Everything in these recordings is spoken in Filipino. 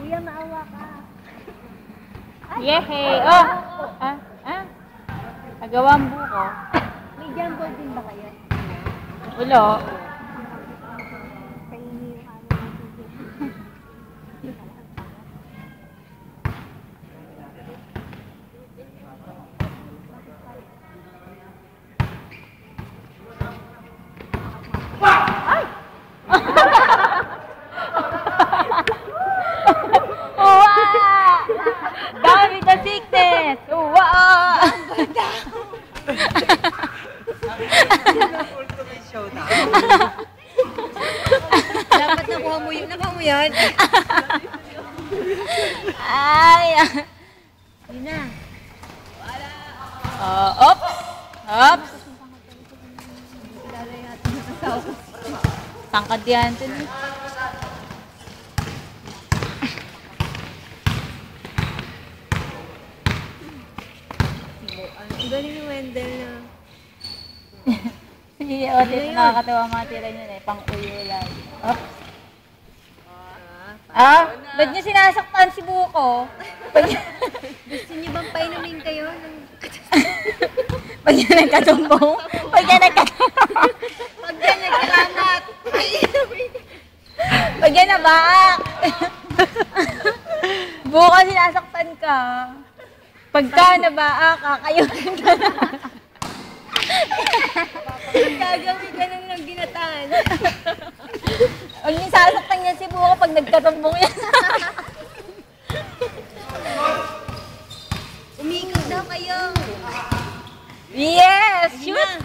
Kuya, maawa ka. Yehey! Oh! Nagawang buko. May jumbo din ba kayo? Wala. Kainin yung aming tubig. Ay! Uwa! Dami na sickness! Uwa! Dapat nakuha mo yun. Nakuha mo yun? Ay! Yun na. Oops! Oops! Tangkad yan ito ni. Ang galing ni Wendell na. Hindi, otis, nakakatawa mga tira niya eh. Pang-uyo lang. Oops! Ba't niyo sinasaktan si Buko? Gusto niyo bang painumin kayo? Pag niya nagkatumbong? Pag niya nagkatumbong? Pag yan nagkalamat. Pag niya nabaak? Buko, sinasaktan ka. Pagka nabaak, kakayunin ka na. Gagawin ka nang ng ginataan. Huwag niyo sasaktan niya si Buko pag nagkatumbong yan. Umikot daw kayo. Yes! Shoot!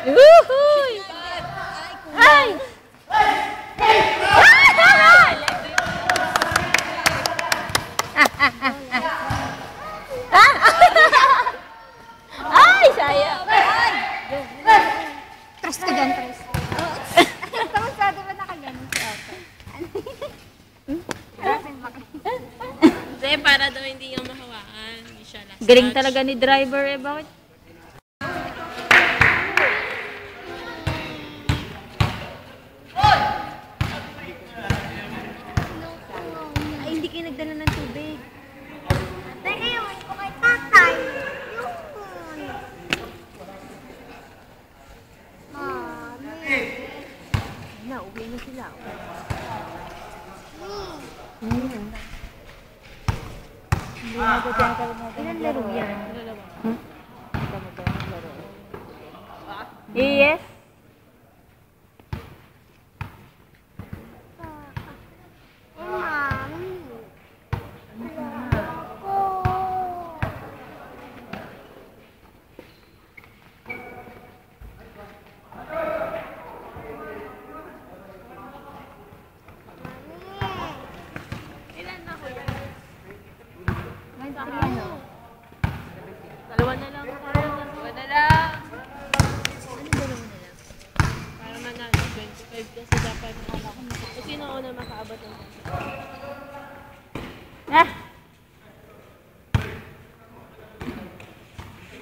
Woohoo! Ay! Ay, sayang! Trust ka dyan, trust. Tapos sa diba nakaganon si Opo? Hindi, para daw hindi yung mahawakan. Hindi siya last Galing touch. talaga ni driver eh. Bakit? Ay, hindi kayo nagdala ng tubig. Teka, iwan ko kay tatay. Mami. Na, uwi na sila. Ilan laro yan? Yes. Mami. Dalawa na lang. Dalawa na lang. Ano dalawa na lang? Para manalo. 25 kasi dapat. Kung sino ako na makaabot ng Ah!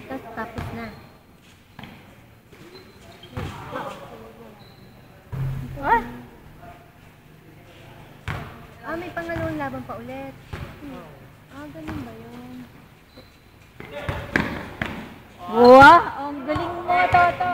Tapos na. What? May pangalawang laban pa ulit. Ganun ba yun? Wow! Ang galing mo, Toto!